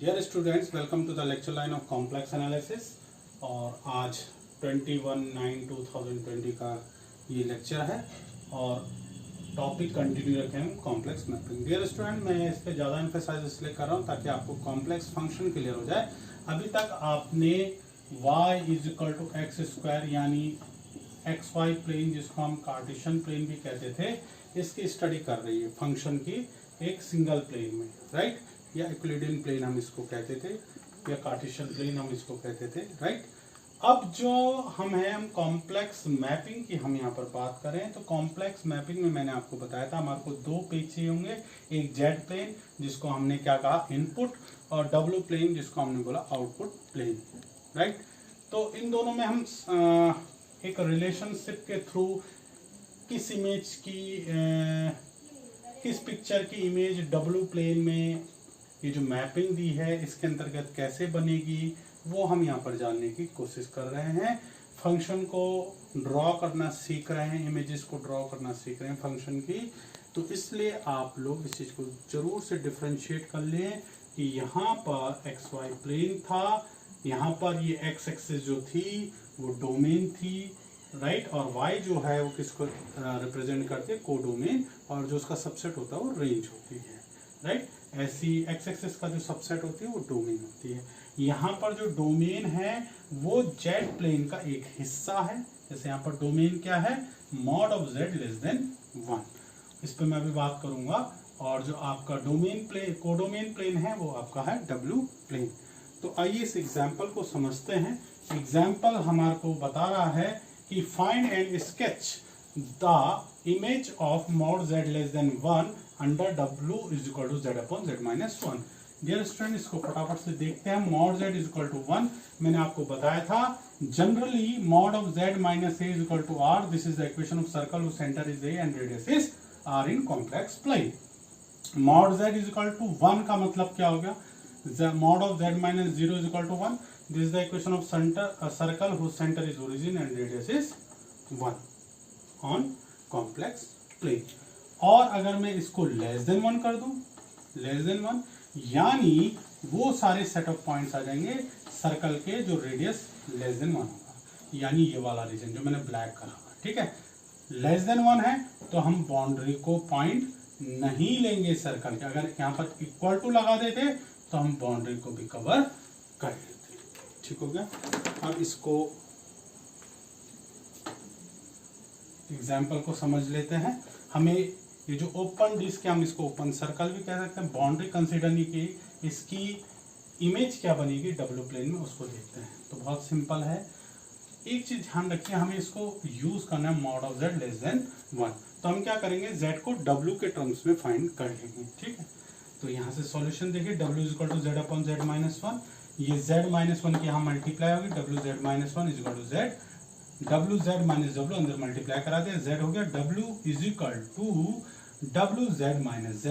Dear students, welcome to the lecture line of complex analysis. और आज 21/9/2020 का ये लेक्चर है और टॉपिक कंटिन्यू रखे हैं कॉम्प्लेक्स मैपिंग। डियर स्टूडेंट, मैं इस पर ज़्यादा एम्फेसाइज इसलिए कर रहा हूँ ताकि आपको कॉम्प्लेक्स फंक्शन क्लियर हो जाए। अभी तक आपने y=x² यानी XY प्लेन, जिसको हम कार्टेशियन प्लेन भी कहते थे, इसकी स्टडी कर रही है फंक्शन की एक सिंगल प्लेन में, राइट? या यूक्लिडियन प्लेन हम इसको कहते थे, या कार्टेशियन प्लेन हम इसको कहते थे, राइट? अब जो हम कॉम्प्लेक्स मैपिंग की हम यहाँ पर बात करें तो कॉम्प्लेक्स मैपिंग में मैंने आपको बताया था हमारे को दो पेज चाहिए होंगे, एक जेड प्लेन जिसको हमने क्या कहा इनपुट, और डब्ल्यू प्लेन जिसको हमने बोला आउटपुट प्लेन, राइट? तो इन दोनों में हम एक रिलेशनशिप के थ्रू किस इमेज की किस पिक्चर की इमेज डब्ल्यू प्लेन में ये जो मैपिंग दी है इसके अंतर्गत कैसे बनेगी वो हम यहाँ पर जानने की कोशिश कर रहे हैं। फंक्शन को ड्रॉ करना सीख रहे हैं, इमेजेस को ड्रॉ करना सीख रहे हैं फंक्शन की। तो इसलिए आप लोग इस चीज को जरूर से डिफरेंशिएट कर लें कि यहाँ पर एक्स वाई प्लेन था, यहाँ पर ये एक्स एक्सिस जो थी वो डोमेन थी, राइट? और y जो है वो किसको रिप्रेजेंट करते हैं, कोडोमेन, और जो उसका सबसेट होता है वो रेंज होती है, राइट? ऐसी एक्स एक्सिस का जो सबसेट होती है वो डोमेन होती है। यहाँ पर जो डोमेन है वो जेड प्लेन का एक हिस्सा है। जैसे यहाँ पर डोमेन क्या है, मॉड ऑफ z <1, इस पर मैं अभी बात करूंगा। और जो आपका डोमेन प्लेन, कोडोमेन प्लेन है वो आपका है डब्ल्यू प्लेन। तो आइए इस एग्जाम्पल को समझते हैं। एग्जाम्पल हमारे को बता रहा है कि find and sketch the image of mod z <1 under w=z/z-1। Dear student, इसको फटाफट से देखते हैं। मॉड z=1 मैंने आपको बताया था, generally mod of z - a r, this is the equation of circle whose center is a and radius is r in complex plane। Mod z=1 का मतलब क्या हो गया, mod of z - 0=1, this is the equation of circle whose center is origin and radius is 1 on complex plane। और अगर मैं इसको less than 1 कर दूं, लेस देन 1 यानी वो सारे सेट ऑफ पॉइंट्स आ जाएंगे सर्कल के जो रेडियस लेस देन 1 होगा, यानी ये वाला रीजन जो मैंने ब्लैक करा हुआ, ठीक है? लेस देन 1 है तो हम बाउंड्री को पॉइंट नहीं लेंगे सर्कल के। अगर यहाँ पर इक्वल टू लगा देते तो हम बाउंड्री को भी कवर कर लेते, ठीक हो गया? अब इसको एग्जाम्पल को समझ लेते हैं। हमें ये जो ओपन डिस्क है हम इसको ओपन सर्कल भी कह सकते हैं, बाउंड्री कंसीडर नहीं की, इसकी इमेज क्या बनेगी डब्ल्यू प्लेन में उसको देखते हैं। तो बहुत सिंपल है, एक चीज ध्यान रखिए, हमें इसको यूज करना है मॉड ऑफ z <1। तो हम क्या करेंगे, z को w के टर्म्स में फाइंड कर लेंगे, ठीक है? तो यहाँ से सॉल्यूशन देखिए, w=z/z-1, ये z-1 की यहाँ मल्टीप्लाई होगी, wz-1 z, wz-w अंदर मल्टीप्लाई करा दिया, z हो गया, w=wz-z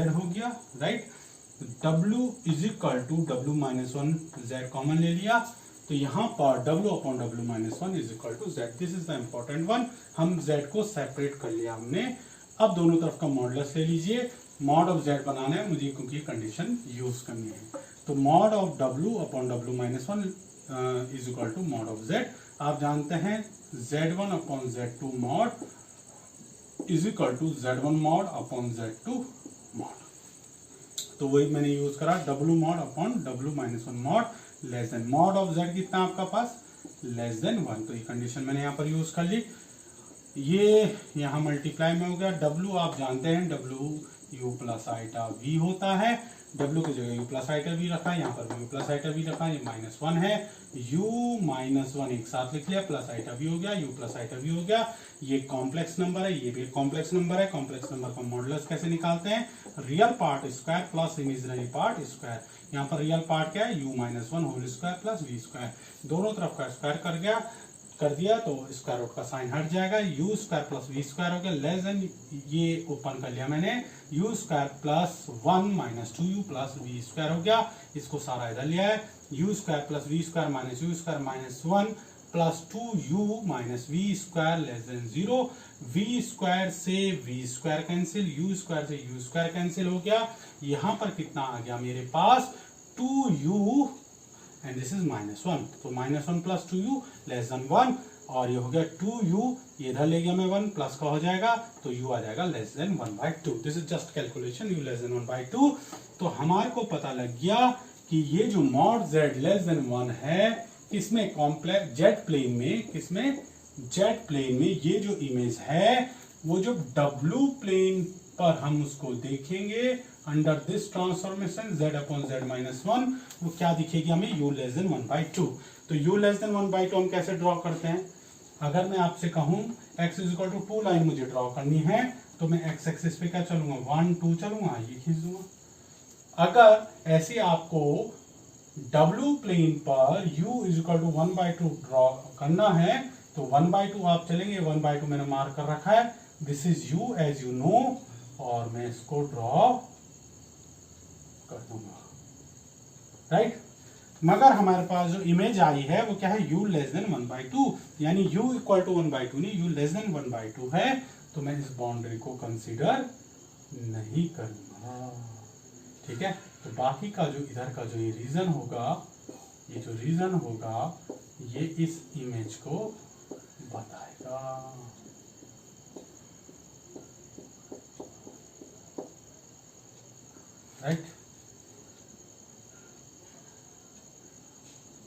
हो गया, राइट? w=w-1 z कॉमन ले लिया, तो यहाँ पर w/w-1 z, this is the important one. हम z को सेपरेट कर लिया हमने। अब दोनों तरफ का मॉडुलस ले लीजिए, मॉड ऑफ z बनाना है मुझे क्योंकि कंडीशन यूज करनी है। तो mod of w/w-1 is mod of z। आप जानते हैं z1/z2 मॉड z1 मॉड/z2 मॉड। तो वही मैंने यूज करा, w/w-1 mod less than, mod of z कितना आपका पास, लेस देन 1। तो ये कंडीशन मैंने यहाँ पर यूज कर ली। ये यहाँ मल्टीप्लाई में हो गया, w आप जानते हैं w u+i होता है, w की जगह u+i रखा है, यहाँ पर भी u+i रखा है, ये -1 है, u-1 एक साथ लिख लिया, +i हो गया, u+i हो गया। ये कॉम्प्लेक्स नंबर है, ये भी कॉम्प्लेक्स नंबर है। कॉम्प्लेक्स नंबर का मॉडुलस कैसे निकालते हैं, real part square plus imaginary part square. यहाँ पर रियल पार्ट क्या है, u-1 whole square plus v², दोनों तरफ का स्क्वायर कर दिया तो स्क्वायर रूट का साइन हट जाएगा, u² प्लस v² हो गया, लेस देन ये ओपन कर लिया मैंने, u² plus 1 - 2u plus v² हो गया, इसको सारा इधर लिया है, u² plus v² minus u² -1 plus 2u minus v² less than 0, v² से v² कैंसिल, u² से u² कैंसिल हो गया। यहाँ पर कितना आ गया मेरे पास 2u एंड दिस इज -1, तो -1 प्लस 2u लेस देन 1, और ये हो गया 2u, ये इधर ले गया मैं 1, प्लस का हो जाएगा तो u आ जाएगा less than 1/2. This is just calculation, u less than 1/2. तो हमारे को पता लग गया कि ये जो मॉड z लेस देन 1 है, किसमें कॉम्प्लेक्स जेड प्लेन में, किसमें जेड प्लेन में ये जो इमेज है वो जो w प्लेन पर हम उसको देखेंगे under this transformation z upon z minus 1, वो क्या दिखेगी हमें, u लेस देन 1/2. तो u लेस देन 1/2 हम कैसे ड्रॉ करते हैं? अगर मैं आपसे कहूं x is equal to 2 line मुझे ड्रॉ करनी है, तो मैं x एक्सिस पे क्या चलूंगा, 1 2 चलूंगा, ये खींच दूंगा. अगर ऐसे आपको w प्लेन पर u is equal to 1/2 draw करना है, तो 1/2 आप चलेंगे, 1/2 मैंने मार्क कर रखा है, this is u as you know, और मैं इसको ड्रॉ कर दूंगा, राइट. मगर हमारे पास जो इमेज आई है वो क्या है, u लेस देन 1/2, यानी u इक्वल टू 1/2 नहीं, u लेस देन 1/2 है, तो मैं इस बाउंड्री को कंसीडर नहीं करूंगा. ठीक है, तो बाकी का जो इधर का जो ये रीजन होगा, ये जो रीजन होगा ये इस इमेज को बताएगा. Right,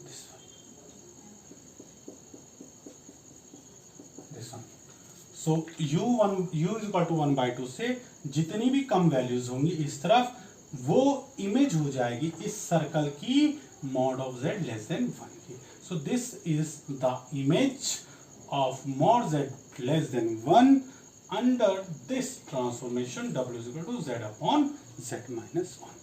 this one. So u is equal to 1/2 से जितनी भी कम वैल्यूज होंगी इस तरफ, वो इमेज हो जाएगी इस सर्कल की mod of z less than 1 की. So this is the image of mod z less than 1 under this transformation w is equal to z upon z minus 1.